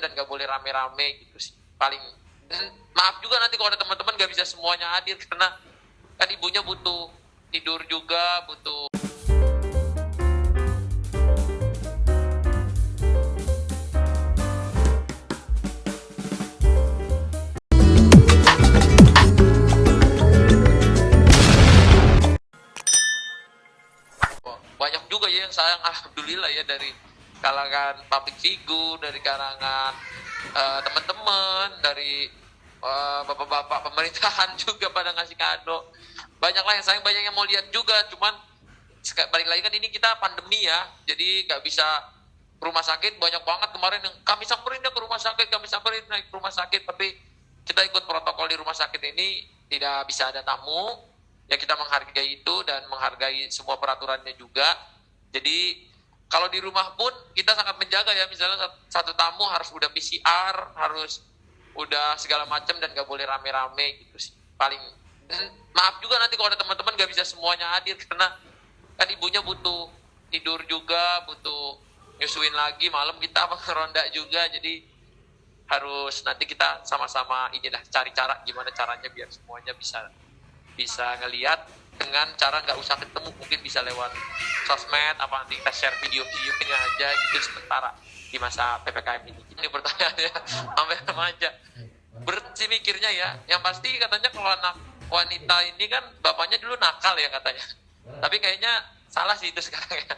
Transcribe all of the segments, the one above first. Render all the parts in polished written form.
dan nggak boleh rame-rame gitu sih paling. Dan maaf juga nanti kalau ada teman-teman nggak bisa semuanya hadir karena kan ibunya butuh tidur juga, butuh. Banyak juga ya yang sayang, alhamdulillah ya, dari kalangan public figure, dari kalangan teman-teman, dari bapak-bapak pemerintahan juga pada ngasih kado. Banyak lah yang sayang, banyak yang mau lihat juga, cuman balik lagi kan ini kita pandemi ya, jadi nggak bisa ke rumah sakit. Banyak banget kemarin yang kami samperin ya ke rumah sakit, kami samperin naik ke rumah sakit, tapi kita ikut protokol di rumah sakit ini, tidak bisa ada tamu. Ya kita menghargai itu dan menghargai semua peraturannya juga. Jadi kalau di rumah pun kita sangat menjaga ya, misalnya satu tamu harus udah PCR, harus udah segala macam dan gak boleh rame-rame gitu sih paling. Dan maaf juga nanti kalau ada teman-teman gak bisa semuanya hadir karena kan ibunya butuh tidur juga, butuh nyusuin lagi, malam kita ronda juga, jadi harus nanti kita sama-sama inilah cari cara gimana caranya biar semuanya bisa ngelihat dengan cara nggak usah ketemu, mungkin bisa lewat sosmed apa, nanti kita share video-videonya aja gitu sementara di masa PPKM ini. Ini pertanyaannya sampai remaja berat sih mikirnya ya. Yang pasti katanya kalau anak wanita ini kan bapaknya dulu nakal ya katanya, tapi kayaknya salah sih itu sekarang ya.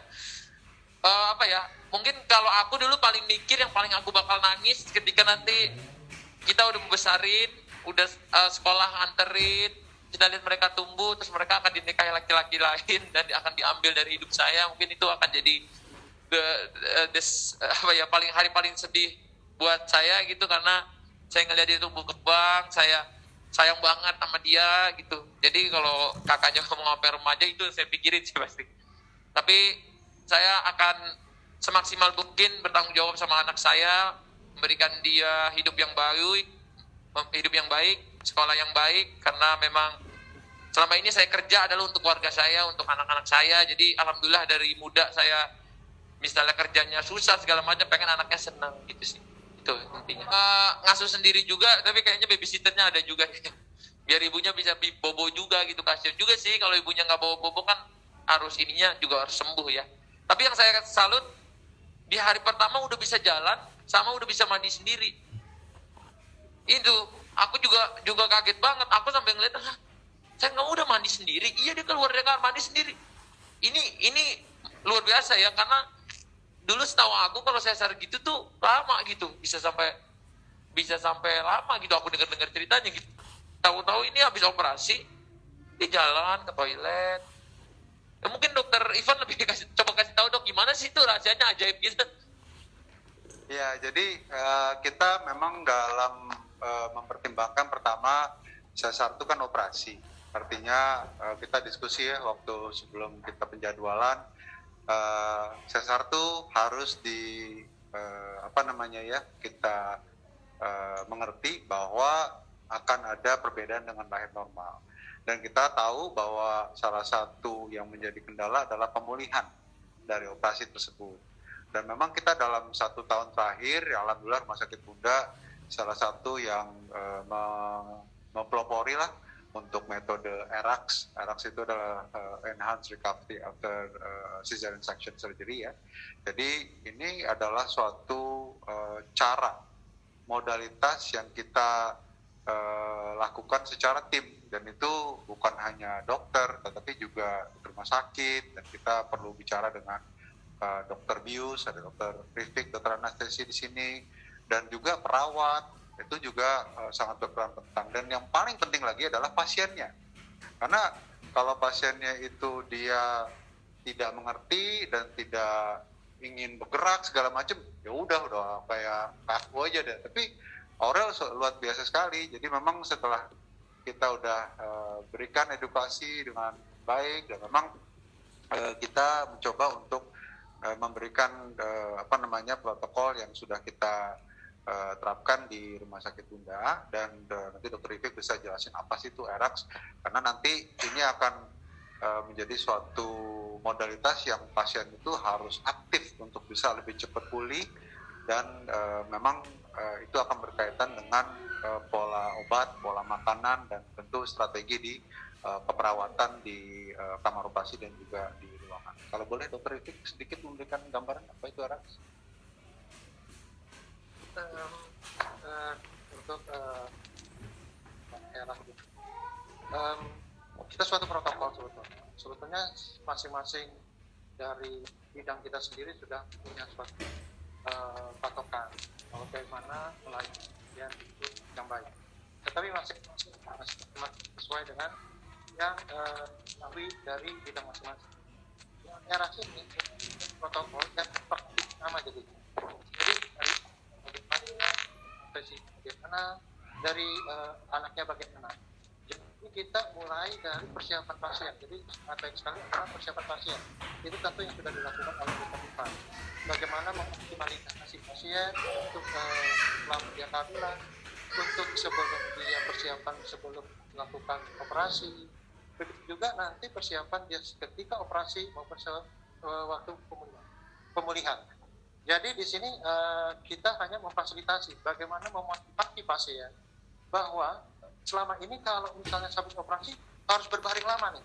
Apa ya, mungkin kalau aku dulu paling mikir yang paling aku bakal nangis ketika nanti kita udah besarin, udah sekolah anterin, kita lihat mereka tumbuh, terus mereka akan dinikahi laki-laki lain dan akan diambil dari hidup saya. Mungkin itu akan jadi hari paling sedih buat saya gitu, karena saya ngelihat dia tumbuh kembang, saya sayang banget sama dia gitu. Jadi kalau kakaknya ngomong sampai remaja itu saya pikirin sih pasti. Tapi saya akan semaksimal mungkin bertanggung jawab sama anak saya, memberikan dia hidup yang baik, sekolah yang baik, karena memang selama ini saya kerja adalah untuk keluarga saya, untuk anak-anak saya. Jadi alhamdulillah dari muda saya, misalnya kerjanya susah segala macam, pengen anaknya senang gitu sih. Itu intinya. Ngasuh sendiri juga, tapi kayaknya babysitternya ada juga. Biar ibunya bisa bobo juga gitu, kasihan juga sih kalau ibunya nggak bobo kan, harus ininya juga harus sembuh ya. Tapi yang saya salut, di hari pertama udah bisa jalan, sama udah bisa mandi sendiri. Itu aku juga kaget banget. Aku sampai ngeliat, saya nggak udah mandi sendiri. Iya, dia keluar dari kamar mandi sendiri. Ini luar biasa ya, karena dulu setahu aku kalau sesar gitu tuh lama gitu, bisa sampai lama gitu. Aku dengar ceritanya gitu. Tahu-tahu ini habis operasi, dia jalan ke toilet. Ya, mungkin dokter Ivan lebih coba kasih tahu dok, gimana sih itu rahasianya ajaib gitu. Ya, jadi kita memang dalam mempertimbangkan, pertama sesar itu kan operasi. Artinya kita diskusi ya waktu sebelum kita penjadwalan, sesar tuh harus kita mengerti bahwa akan ada perbedaan dengan lahir normal. Dan kita tahu bahwa salah satu yang menjadi kendala adalah pemulihan dari operasi tersebut. Dan memang kita dalam 1 tahun terakhir, ya alhamdulillah Rumah Sakit Bunda salah satu yang mempelopori lah untuk metode ERAX. ERAX itu adalah Enhanced Recovery After Cesarean Section Surgery ya. Jadi ini adalah suatu cara, modalitas yang kita lakukan secara tim, dan itu bukan hanya dokter tetapi juga rumah sakit, dan kita perlu bicara dengan dokter bius, ada dokter Rifik, dokter anestesi di sini, dan juga perawat itu juga sangat berperan penting. Dan yang paling penting lagi adalah pasiennya, karena kalau pasiennya itu dia tidak mengerti dan tidak ingin bergerak segala macam, ya udah kayak kaku aja deh. Tapi Aurel luar biasa sekali. Jadi memang setelah kita udah berikan edukasi dengan baik, dan memang kita mencoba untuk memberikan protokol yang sudah kita terapkan di Rumah Sakit Bunda, dan nanti Dr. Rifik bisa jelasin apa sih itu ERAX, karena nanti ini akan menjadi suatu modalitas yang pasien itu harus aktif untuk bisa lebih cepat pulih, dan memang itu akan berkaitan dengan pola obat, pola makanan, dan tentu strategi di keperawatan di kamar operasi dan juga di ruangan. Kalau boleh Dokter Ifik sedikit memberikan gambaran apa itu RX? Untuk era kita suatu protokol sebetulnya masing-masing dari bidang kita sendiri sudah punya suatu patokan bagaimana melayani itu yang baik, tetapi masih sesuai dengan yang dari bidang masing-masing. Era ini protokol yang sama jadi bagaimana dari anaknya bagaimana. Jadi kita mulai dari persiapan pasien. Jadi baik sekali adalah persiapan pasien. Itu tentu yang sudah dilakukan oleh dokter. Bagaimana mengoptimalisasi pasien untuk selama dia kehamilan, untuk sebelum dia persiapan sebelum melakukan operasi. Begitu juga nanti persiapan dia ketika operasi maupun waktu pemulihan. Jadi di sini kita hanya memfasilitasi bagaimana memotivasi pasien bahwa selama ini kalau misalnya sabit operasi harus berbaring lama nih.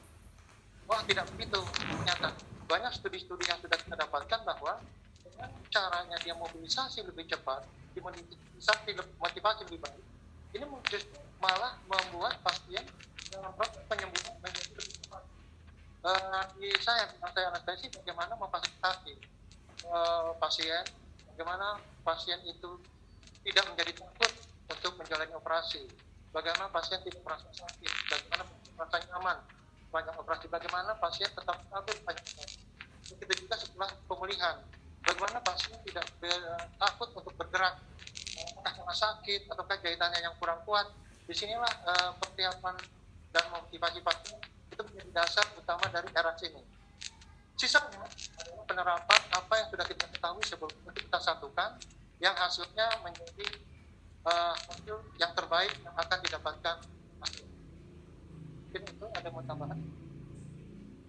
Wah, tidak begitu. Ternyata banyak studi-studi yang sudah kita dapatkan bahwa dengan caranya dia mobilisasi lebih cepat, motivasi lebih baik, ini justru malah membuat pasien dalam proses penyembuhan menjadi lebih cepat. Saya anestesi bagaimana memfasilitasi pasien, bagaimana pasien itu tidak menjadi takut untuk menjalani operasi, bagaimana pasien tidak merasa sakit, bagaimana merasa nyaman banyak operasi, bagaimana pasien tetap stabil banyak operasi. Begitu juga setelah pemulihan, bagaimana pasien tidak takut untuk bergerak, apakah karena sakit ataukah jahitannya yang kurang kuat. Disinilah persiapan dan motivasi pasien itu menjadi dasar utama dari RAS ini. Sisanya adalah penerapan apa yang sudah kita ketahui sebelum itu kita satukan, yang hasilnya menjadi hasil yang terbaik yang akan didapatkan. Mungkin itu ada mau tambahan?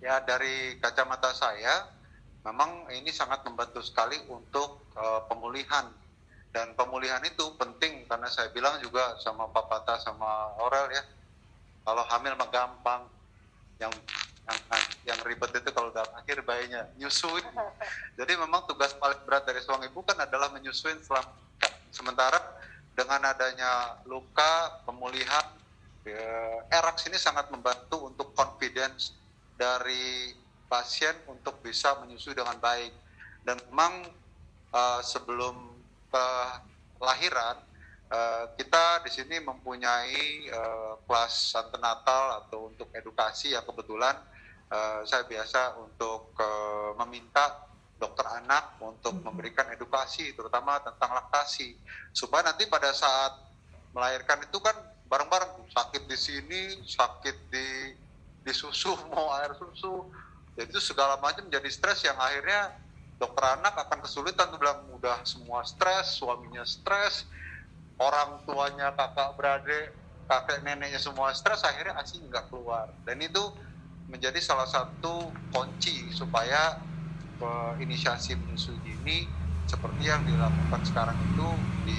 Ya, dari kacamata saya, memang ini sangat membantu sekali untuk pemulihan. Dan pemulihan itu penting karena saya bilang juga sama Pak Pata sama Aurel ya, kalau hamil mah gampang, yang ribet itu kalau udah akhir bayinya nyusuin. Jadi memang tugas paling berat dari seorang ibu kan adalah menyusuin selama. Sementara dengan adanya luka, pemulihan, RAS ini sangat membantu untuk confidence dari pasien untuk bisa menyusui dengan baik. Dan memang sebelum kelahiran kita di sini mempunyai kelas antenatal atau untuk edukasi yang kebetulan saya biasa untuk meminta dokter anak untuk memberikan edukasi terutama tentang laktasi supaya nanti pada saat melahirkan itu kan bareng-bareng, sakit di sini, sakit di susu, mau air susu, jadi itu segala macam jadi stres yang akhirnya dokter anak akan kesulitan tuh bilang udah semua stres, suaminya stres, orang tuanya, kakak beradik, kakek neneknya semua stres, akhirnya ASI nggak keluar. Dan itu menjadi salah satu kunci supaya inisiasi menyusui dini seperti yang dilakukan sekarang itu di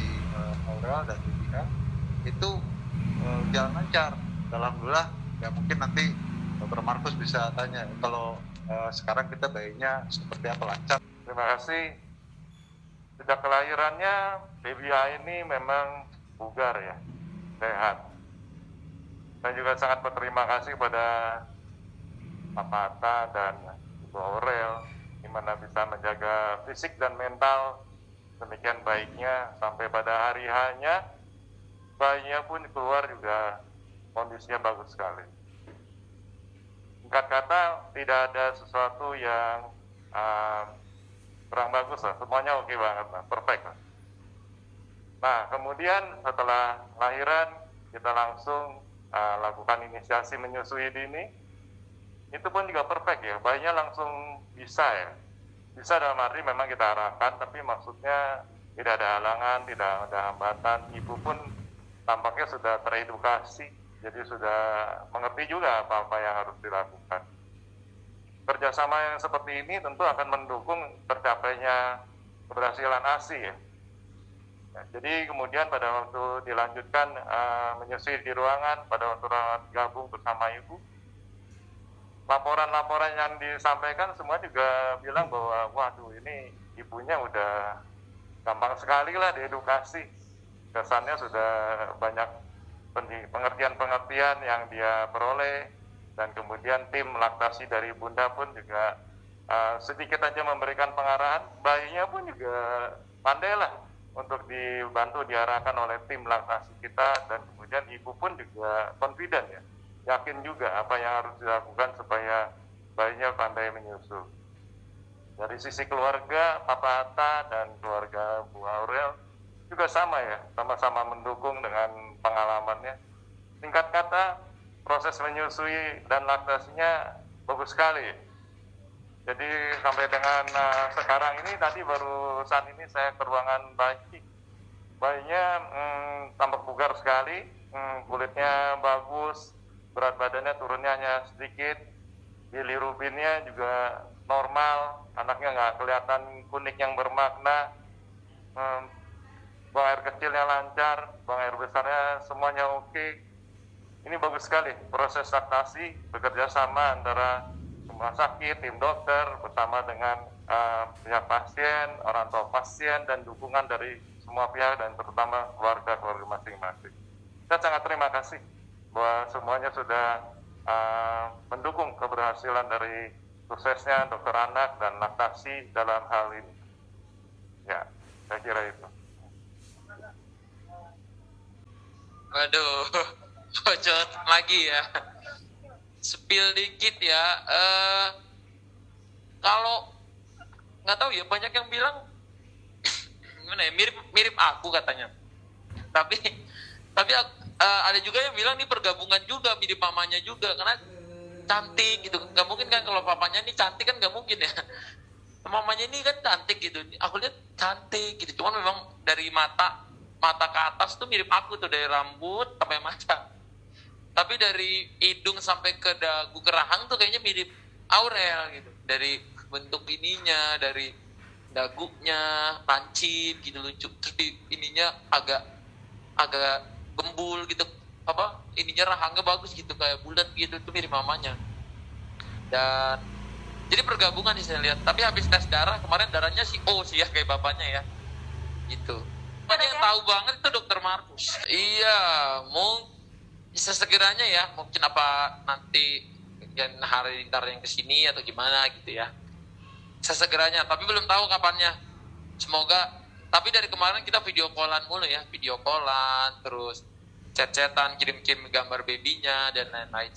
Aurel dan Julia itu jalan lancar. Alhamdulillah, ya mungkin nanti Dr. Markus bisa tanya kalau sekarang kita bayinya seperti apa, lancar. Terima kasih. Sejak kelahirannya baby A ini memang bugar ya, sehat. Saya juga sangat berterima kasih kepada Pak Pata dan Ibu Aurel, di mana bisa menjaga fisik dan mental demikian baiknya sampai pada hari H-nya bayinya pun keluar juga kondisinya bagus sekali. Singkat kata, tidak ada sesuatu yang kurang bagus lah, semuanya oke banget lah, perfect lah. Nah, kemudian setelah lahiran kita langsung lakukan inisiasi menyusui dini, itu pun juga perfect ya, bayinya langsung bisa ya. Bisa dalam arti memang kita arahkan, tapi maksudnya tidak ada halangan, tidak ada hambatan. Ibu pun tampaknya sudah teredukasi, jadi sudah mengerti juga apa-apa yang harus dilakukan. Kerjasama yang seperti ini tentu akan mendukung tercapainya keberhasilan ASI ya. Ya, jadi kemudian pada waktu dilanjutkan menyusui di ruangan, pada waktu rawat gabung bersama ibu, laporan-laporan yang disampaikan semua juga bilang bahwa waduh ini ibunya udah gampang sekali lah diedukasi. Kesannya sudah banyak pengertian-pengertian yang dia peroleh, dan kemudian tim laktasi dari bunda pun juga sedikit aja memberikan pengarahan, bayinya pun juga pandai lah untuk dibantu diarahkan oleh tim laktasi kita, dan kemudian ibu pun juga confident ya, yakin juga apa yang harus dilakukan supaya bayinya pandai menyusu. Dari sisi keluarga, Papa Atta dan keluarga Bu Aurel juga sama ya, sama-sama mendukung dengan pengalamannya. Singkat kata, proses menyusui dan laktasinya bagus sekali. Jadi sampai dengan sekarang ini, tadi barusan ini saya ke ruangan bayi. Bayinya tampak bugar sekali, kulitnya bagus, berat badannya turunnya hanya sedikit, bilirubinnya juga normal, anaknya nggak kelihatan kuning yang bermakna, buang air kecilnya lancar, buang air besarnya semuanya oke. Ini bagus sekali proses laktasi, bekerja sama antara rumah sakit, tim dokter, bersama dengan pihak pasien, orang tua pasien, dan dukungan dari semua pihak dan terutama keluarga masing-masing. Saya sangat terima kasih bahwa semuanya sudah mendukung keberhasilan dari suksesnya dokter anak dan laktasi dalam hal ini. Ya, saya kira itu. Waduh, bocor lagi ya. Spill dikit ya. Kalau nggak tahu ya, banyak yang bilang gimana ya, mirip aku katanya. Tapi ada juga yang bilang ini pergabungan juga, mirip mamanya juga, karena cantik gitu. Nggak mungkin kan kalau papanya ini cantik kan, nggak mungkin ya. Mamanya ini kan cantik gitu. Aku lihat cantik gitu. Cuman memang dari mata ke atas tuh mirip aku tuh, dari rambut sampai mata. Tapi dari hidung sampai ke dagu, ke rahang tuh kayaknya mirip Aurel gitu. Dari bentuk ininya, dari dagunya lancip gitu, lucu. Terus ininya agak gembul gitu, apa ininya rahangnya bagus gitu, kayak bulat gitu, tuh mirip mamanya. Dan jadi pergabungan sih saya lihat. Tapi habis tes darah kemarin, darahnya si O sih ya, kayak bapaknya ya gitu. Ada yang tahu banget itu dokter Markus. Iya, sesekiranya ya, mungkin apa nanti yang hari ntar yang kesini atau gimana gitu ya, sesegeranya, tapi belum tahu kapannya. Semoga. Tapi dari kemarin kita video callan mulu ya, video callan, terus chat-chatan, kirim-kirim gambar babynya dan lain-lain.